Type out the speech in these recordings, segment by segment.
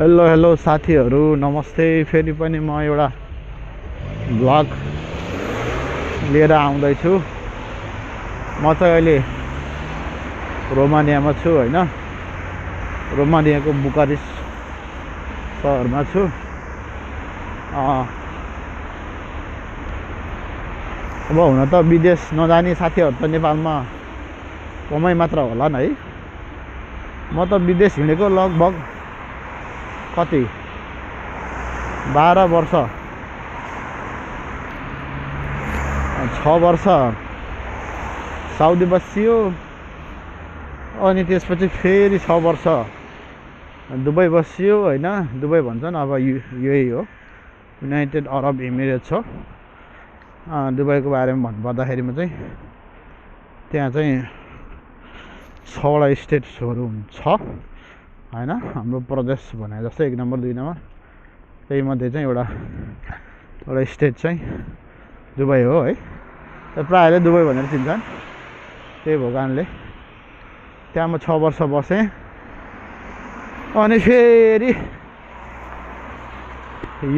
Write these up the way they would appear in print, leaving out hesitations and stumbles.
Hello hello साथीहरू नमस्ते। फेरि पनि म एउटा भ्लग लिएर आउँदैछु। म चाहिँ अहिले रोमानियामा छु हैन। रोमानियाको बुकारेस्ट सहरमा छु। अब हुन त विदेश नजाने साथीहरू त नेपालमा कमै मात्र होलान् है। म त विदेश हिँडेको लगभग कति 12 वर्ष 6 वर्ष साउदी बसियो। अनि त्यसपछि फेरि 6 वर्ष दुबई बसियो हैन। दुबई भन्छन् अब यही हो, युनाइटेड अरब इमिरेट्स हो। दुबईको बारेमा भन्नुपर्दाखेरिमा चाहिँ त्यहाँ चाहिँ 6वटा स्टेट्सहरू छ हैन। हाम्रो प्रदेश भने जस्तै 1 नम्बर 2 नम्बर त्यही मध्ये चाहिँ एउटा स्टेट चाहिँ दुबई हो है। प्रायःले दुबई भनेर चिन्छन्। त्यही भएको कारणले त्यहाँ म 6 वर्ष बसेँ। अनि फेरि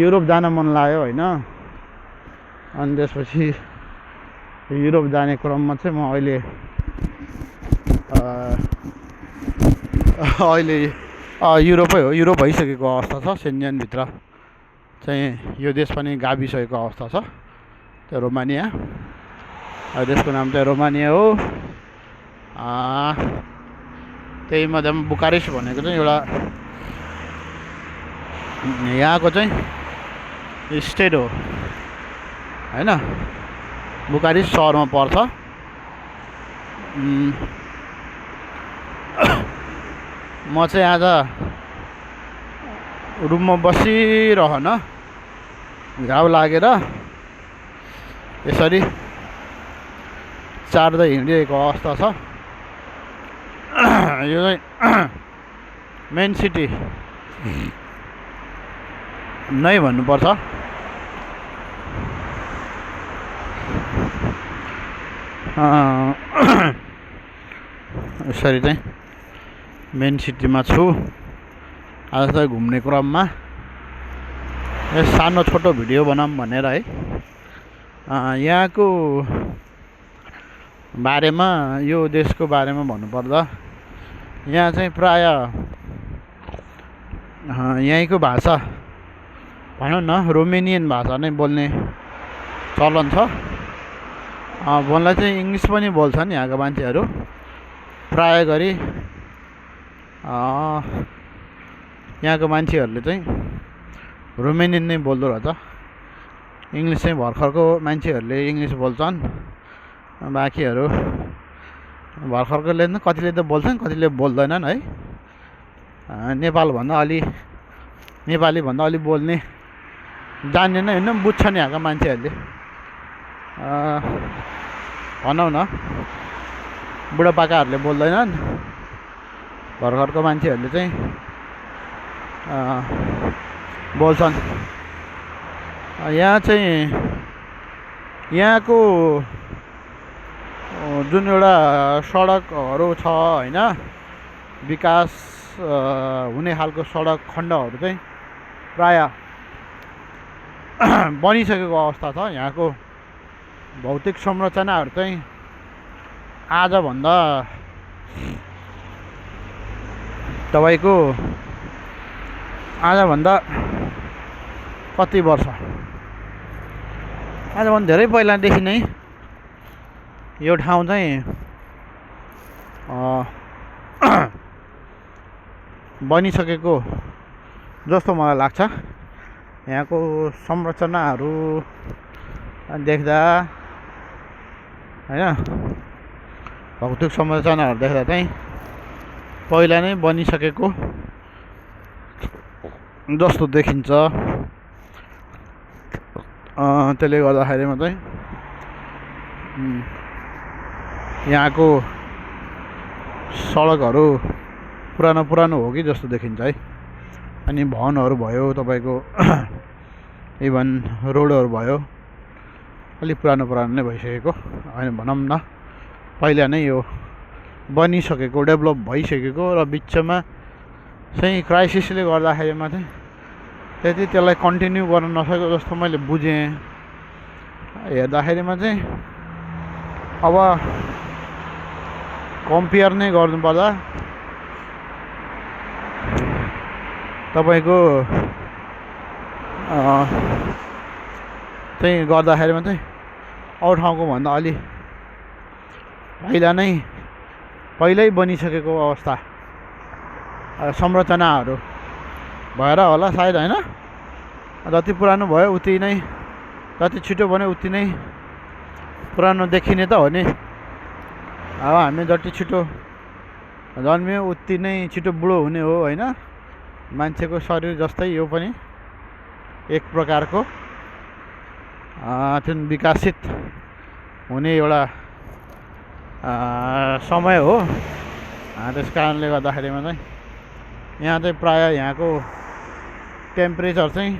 युरोप जान मन लाग्यो हैन। अनि त्यसपछि युरोप जाने क्रममा चाहिँ म अहिले युरोपै हो। युरोप भइसकेको अवस्था छ। सेन्जेनभित्र चाहिँ यो देश पनि गाभिसकेको अवस्था छ। त्यो रोमानिया, देशको नाम चाहिँ रोमानिया हो। त्यही मध्येमा बुकारेस्ट भनेको चाहिँ एउटा यहाँको चाहिँ स्टेट हो हैन। बुकारेस्ट सहरमा पर्छ। म चाहिँ आज रुममा बसिरहन घाउ लागेर यसरी चार्दै हिँडिरहेको अवस्था छ। यो चाहिँ मेन सिटी नै भन्नुपर्छ। यसरी चाहिँ मेन सिटीमा छु आज चाहिँ घुम्ने क्रममा। सानो छोटो भिडियो बनाऊँ भनेर है। यहाँको बारेमा, यो देशको बारेमा भन्नुपर्दा यहाँ चाहिँ प्राय यहीँको भाषा भनौँ न रोमेनियन भाषा नै बोल्ने चलन छ। बोल्दा चाहिँ इङ्ग्लिस पनि बोल्छन् यहाँका मान्छेहरू। प्राय गरी यहाँको मान्छेहरूले चाहिँ रोमेनियन नै बोल्दो रहेछ। इङ्ग्लिस चाहिँ भर्खरको मान्छेहरूले इङ्ग्लिस बोल्छन्। बाँकीहरू भर्खरकोले कतिले त बोल्छन्, कतिले बोल्दैनन् है। नेपाली भन्दा अलि बोल्ने जान्दैन होइन, बुझ्छन् यहाँका मान्छेहरूले। भनौँ न बुढापाकाहरूले बोल्दैनन्, भर्खरको मान्छेहरूले चाहिँ बोल्छन्। यहाँ चाहिँ यहाँको जुन एउटा सडकहरू छ हैन, विकास हुने खालको सडक खण्डहरू चाहिँ प्राय बनिसकेको अवस्था छ। यहाँको भौतिक संरचनाहरू चाहिँ आजभन्दा कति वर्ष, आजभन्दा धेरै पहिलादेखि नै यो ठाउँ चाहिँ बनिसकेको जस्तो मलाई लाग्छ। यहाँको संरचनाहरू देख्दा हैन, भौतिक संरचनाहरू देख्दा चाहिँ पहिला नै बनिसकेको जस्तो देखिन्छ। त्यसले गर्दाखेरिमा चाहिँ यहाँको सडकहरू पुरानो हो कि जस्तो देखिन्छ है। अनि भवनहरू भयो तपाईँको, इभन रोडहरू भयो, अलिक पुरानो नै भइसकेको होइन भनौँ न। पहिला नै यो बनिसकेको, डेभलप भइसकेको र बिचमा चाहिँ क्राइसिसले गर्दाखेरिमा चाहिँ त्यति त्यसलाई कन्टिन्यू गर्न नसकेको जस्तो मैले बुझेँ। हेर्दाखेरिमा चाहिँ अब कम्पेयर नै गर्नुपर्दा तपाईँको चाहिँ गर्दाखेरिमा चाहिँ अरू ठाउँको भन्दा अलि पहिल्यै बनिसकेको अवस्था संरचनाहरू भएर होला सायद, होइन? जति पुरानो भयो उति नै, जति छिटो बन्यो उति नै पुरानो देखिने त हो नि। अब हामी जति छिटो जन्मियो उति नै छिटो बुढो हुने हो, होइन? मान्छेको शरीर जस्तै यो पनि एक प्रकारको त्यो विकसित हुने एउटा समय हो। त्यस कारणले गर्दाखेरिमा चाहिँ यहाँ चाहिँ प्रायः यहाँको टेम्परेचर चाहिँ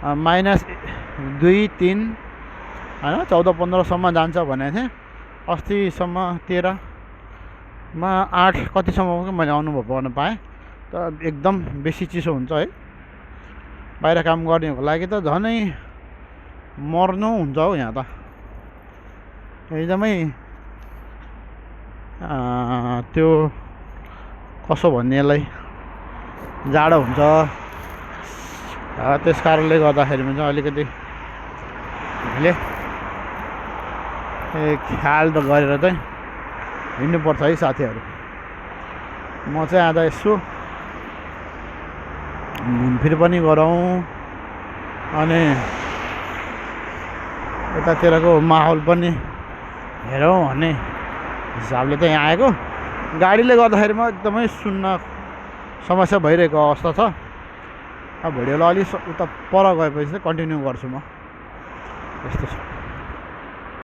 -2, 3 होइन 14-15सम्म जान्छ भनेको थिएँ। अस्तिसम्म 13मा 8 कतिसम्म मैले अनुभव गर्न पाएँ। त एकदम बेसी चिसो हुन्छ है। बाहिर काम गर्नेहरूको लागि त झनै मर्नु हुन्छ हौ यहाँ त। एकदमै त्यो कसो भन्नेलाई जाडो हुन्छ। त्यस कारणले गर्दाखेरिमा चाहिँ अलिकति हामीले ख्याल त गरेर चाहिँ हिँड्नुपर्छ है साथीहरू। म चाहिँ आज यसो घुमफिर पनि गरौँ अनि यतातिरको माहौल पनि हेरौँ भन्ने हिसाबले चाहिँ यहाँ आएको। गाडीले गर्दाखेरिमा एकदमै सुन्न समस्या भइरहेको अवस्था छ। अब भिडियोलाई अलि उता पर गएपछि चाहिँ कन्टिन्यू गर्छु म। यस्तो छ।